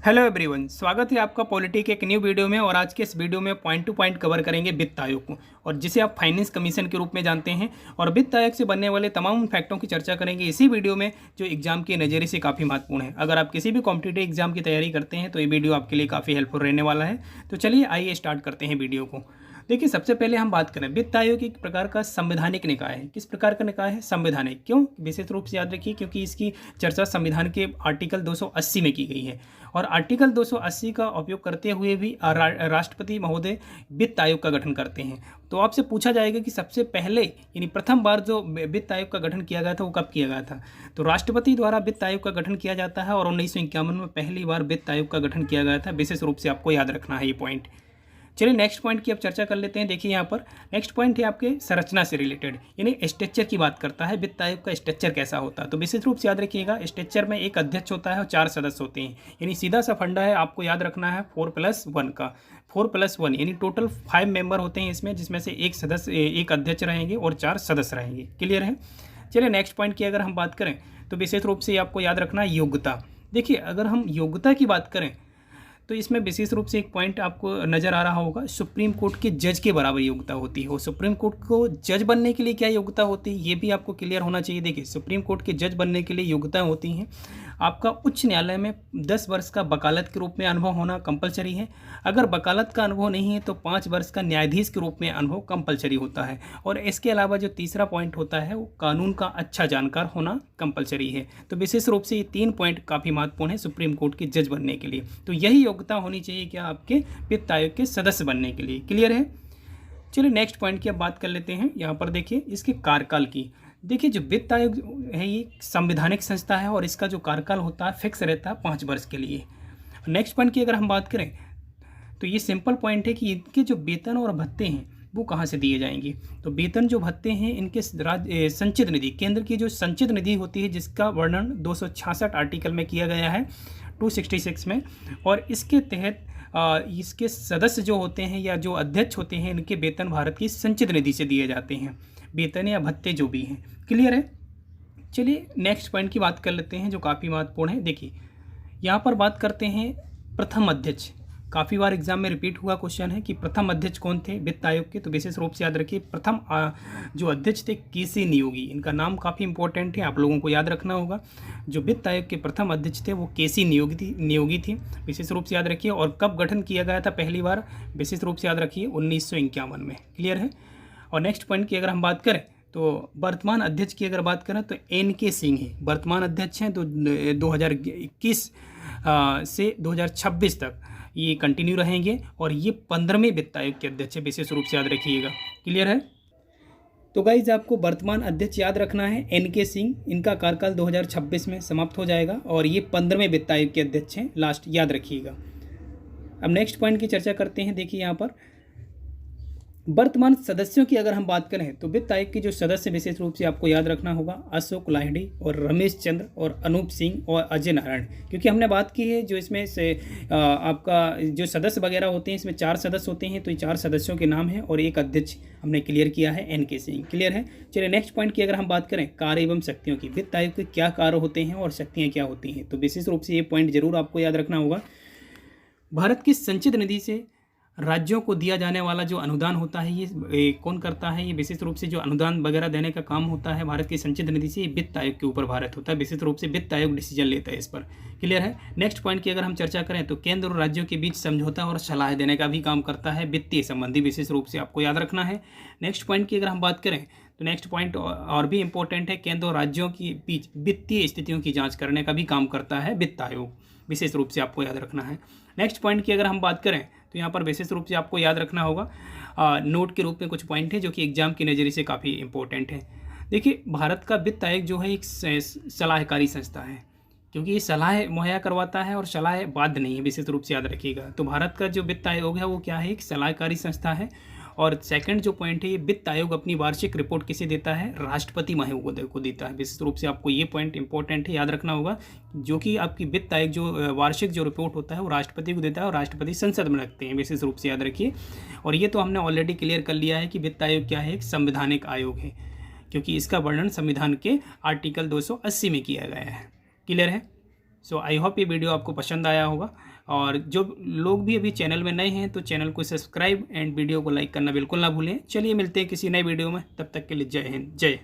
Hello everyone, स्वागत है आपका पॉलिटी के एक न्यू वीडियो में। और आज के इस वीडियो में पॉइंट टू पॉइंट कवर करेंगे वित्त आयोग को, और जिसे आप फाइनेंस कमीशन के रूप में जानते हैं। और वित्त आयोग से बनने वाले तमाम उन फैक्टों की चर्चा करेंगे इसी वीडियो में, जो एग्जाम के नज़रिए से काफ़ी महत्वपूर्ण है। अगर आप किसी भी कॉम्पिटिटिव एग्जाम की तैयारी करते हैं तो ये वीडियो आपके लिए काफ़ी हेल्पफुल रहने वाला है। तो चलिए आइए स्टार्ट करते हैं वीडियो को। देखिए, सबसे पहले हम बात करें, वित्त आयोग एक प्रकार का संवैधानिक निकाय है। किस प्रकार का निकाय है? संवैधानिक। क्यों? विशेष रूप से याद रखिए, क्योंकि इसकी चर्चा संविधान के आर्टिकल 280 में की गई है। और आर्टिकल 280 का उपयोग करते हुए भी राष्ट्रपति महोदय वित्त आयोग का गठन करते हैं। तो आपसे पूछा जाएगा कि सबसे पहले यानी प्रथम बार जो वित्त आयोग का गठन किया गया था वो कब किया गया था? तो राष्ट्रपति द्वारा वित्त आयोग का गठन किया जाता है, और 1951 में पहली बार वित्त आयोग का गठन किया गया था। विशेष रूप से आपको याद रखना है ये पॉइंट। चलिए नेक्स्ट पॉइंट की अब चर्चा कर लेते हैं। देखिए यहाँ पर नेक्स्ट पॉइंट है आपके संरचना से रिलेटेड, यानी स्ट्रक्चर की बात करता है। वित्त आयोग का स्ट्रक्चर कैसा होता है? तो विशेष रूप से याद रखिएगा, स्ट्रक्चर में एक अध्यक्ष होता है और 4 सदस्य होते हैं। यानी सीधा सा फंडा है, आपको याद रखना है 4+1 का। 4+1 यानी टोटल 5 मेंबर होते हैं इसमें, जिसमें से एक सदस्य, एक अध्यक्ष रहेंगे और 4 सदस्य रहेंगे। क्लियर है? चलिए नेक्स्ट पॉइंट की अगर हम बात करें तो विशेष रूप से आपको याद रखना है योग्यता। देखिए, अगर हम योग्यता की बात करें तो इसमें विशेष रूप से एक पॉइंट आपको नज़र आ रहा होगा, सुप्रीम कोर्ट के जज के बराबर योग्यता होती है। और सुप्रीम कोर्ट को जज बनने के लिए क्या योग्यता होती है, ये भी आपको क्लियर होना चाहिए। देखिए, सुप्रीम कोर्ट के जज बनने के लिए योग्यता होती हैं, आपका उच्च न्यायालय में 10 वर्ष का वकालत के रूप में अनुभव होना कंपलसरी है। अगर वकालत का अनुभव नहीं है तो 5 वर्ष का न्यायाधीश के रूप में अनुभव कंपलसरी होता है। और इसके अलावा जो तीसरा पॉइंट होता है वो कानून का अच्छा जानकार होना कंपलसरी है। तो विशेष रूप से ये 3 पॉइंट काफ़ी महत्वपूर्ण है सुप्रीम कोर्ट के जज बनने के लिए। तो यही योग्यता होनी चाहिए क्या आपके वित्त आयोग के सदस्य बनने के लिए। क्लियर है? चलिए नेक्स्ट पॉइंट की अब बात कर लेते हैं। यहाँ पर देखिए इसके कार्यकाल की। देखिए, जो वित्त आयोग है ये संवैधानिक संस्था है, और इसका जो कार्यकाल होता है फिक्स रहता है 5 वर्ष के लिए। नेक्स्ट पॉइंट की अगर हम बात करें तो ये सिंपल पॉइंट है कि इनके जो वेतन और भत्ते हैं वो कहाँ से दिए जाएंगे। तो वेतन जो भत्ते हैं इनके संचित निधि, केंद्र की जो संचित निधि होती है, जिसका वर्णन 266 आर्टिकल में किया गया है 266 में। और इसके तहत इसके सदस्य जो होते हैं या जो अध्यक्ष होते हैं, इनके वेतन भारत की संचित निधि से दिए जाते हैं, वेतन या भत्ते जो भी हैं। क्लियर है? चलिए नेक्स्ट पॉइंट की बात कर लेते हैं जो काफ़ी महत्वपूर्ण है। देखिए, यहाँ पर बात करते हैं प्रथम अध्यक्ष। काफ़ी बार एग्जाम में रिपीट हुआ क्वेश्चन है कि प्रथम अध्यक्ष कौन थे वित्त आयोग के। तो विशेष रूप से याद रखिए, प्रथम जो अध्यक्ष थे केसी नियोगी। इनका नाम काफ़ी इंपॉर्टेंट है, आप लोगों को याद रखना होगा। जो वित्त आयोग के प्रथम अध्यक्ष थे वो केसी नियोगी थी। विशेष रूप से याद रखिए। और कब गठन किया गया था पहली बार? विशेष रूप से याद रखिए 1951 में। क्लियर है? और नेक्स्ट पॉइंट की अगर हम बात करें तो वर्तमान अध्यक्ष की अगर बात करें तो NK सिंह है वर्तमान अध्यक्ष हैं। तो 2021 से 2026 तक ये कंटिन्यू रहेंगे, और ये 15वें वित्त आयोग के अध्यक्ष है। विशेष रूप से याद रखिएगा। क्लियर है? तो गाइज, आपको वर्तमान अध्यक्ष याद रखना है NK सिंह। इनका कार्यकाल 2026 में समाप्त हो जाएगा, और ये 15वें वित्त आयोग के अध्यक्ष हैं, लास्ट याद रखिएगा। अब नेक्स्ट पॉइंट की चर्चा करते हैं। देखिए, यहाँ पर वर्तमान सदस्यों की अगर हम बात करें तो वित्त आयोग के जो सदस्य विशेष रूप से आपको याद रखना होगा, अशोक लाहिड़ी और रमेश चंद्र और अनूप सिंह और अजय नारायण। क्योंकि हमने बात की है जो इसमें से आपका जो सदस्य वगैरह होते हैं, इसमें 4 सदस्य होते हैं। तो ये 4 सदस्यों के नाम हैं, और एक अध्यक्ष हमने क्लियर किया है NK सिंह। क्लियर है? चलिए नेक्स्ट पॉइंट की अगर हम बात करें कार्य एवं शक्तियों की, वित्त आयोग के क्या कार्य होते हैं और शक्तियाँ क्या होती हैं। तो विशेष रूप से ये पॉइंट जरूर आपको याद रखना होगा। भारत की संचित निधि से राज्यों को दिया जाने वाला जो अनुदान होता है ये कौन करता है? ये विशेष रूप से जो अनुदान वगैरह देने का काम होता है भारत की संचित निधि से, ये वित्त आयोग के ऊपर भारत होता है। विशेष रूप से वित्त आयोग डिसीजन लेता है इस पर। क्लियर है? नेक्स्ट पॉइंट की अगर हम चर्चा करें तो केंद्र और राज्यों के बीच समझौता और सलाह देने का भी काम करता है वित्तीय संबंधी। विशेष रूप से आपको याद रखना है। नेक्स्ट पॉइंट की अगर हम बात करें तो नेक्स्ट पॉइंट और भी इंपॉर्टेंट है, केंद्र और राज्यों के बीच वित्तीय स्थितियों की जाँच करने का भी काम करता है वित्त आयोग। विशेष रूप से आपको याद रखना है। नेक्स्ट पॉइंट की अगर हम बात करें तो यहाँ पर विशेष रूप से आपको याद रखना होगा नोट के रूप में कुछ पॉइंट है जो कि एग्जाम के नज़रिए से काफ़ी इंपॉर्टेंट है। देखिए, भारत का वित्त आयोग जो है एक सलाहकारी संस्था है, क्योंकि ये सलाह मुहैया करवाता है और सलाह बाध्य नहीं है। विशेष रूप से याद रखिएगा। तो भारत का जो वित्त आयोग है वो क्या है? एक सलाहकारी संस्था है। और सेकंड जो पॉइंट है, ये वित्त आयोग अपनी वार्षिक रिपोर्ट किसे देता है? राष्ट्रपति महोदय को देता है। विशेष रूप से आपको ये पॉइंट इंपॉर्टेंट है, याद रखना होगा, जो कि आपकी वित्त आयोग जो वार्षिक जो रिपोर्ट होता है वो राष्ट्रपति को देता है, और राष्ट्रपति संसद में रखते हैं। विशेष रूप से याद रखिए। और ये तो हमने ऑलरेडी क्लियर कर लिया है कि वित्त आयोग क्या है? एक संवैधानिक आयोग है, क्योंकि इसका वर्णन संविधान के आर्टिकल 280 में किया गया है। क्लियर है? सो आई होप ये वीडियो आपको पसंद आया होगा, और जो लोग भी अभी चैनल में नए हैं तो चैनल को सब्सक्राइब एंड वीडियो को लाइक करना बिल्कुल ना भूलें। चलिए मिलते हैं किसी नए वीडियो में, तब तक के लिए जय हिंद, जय।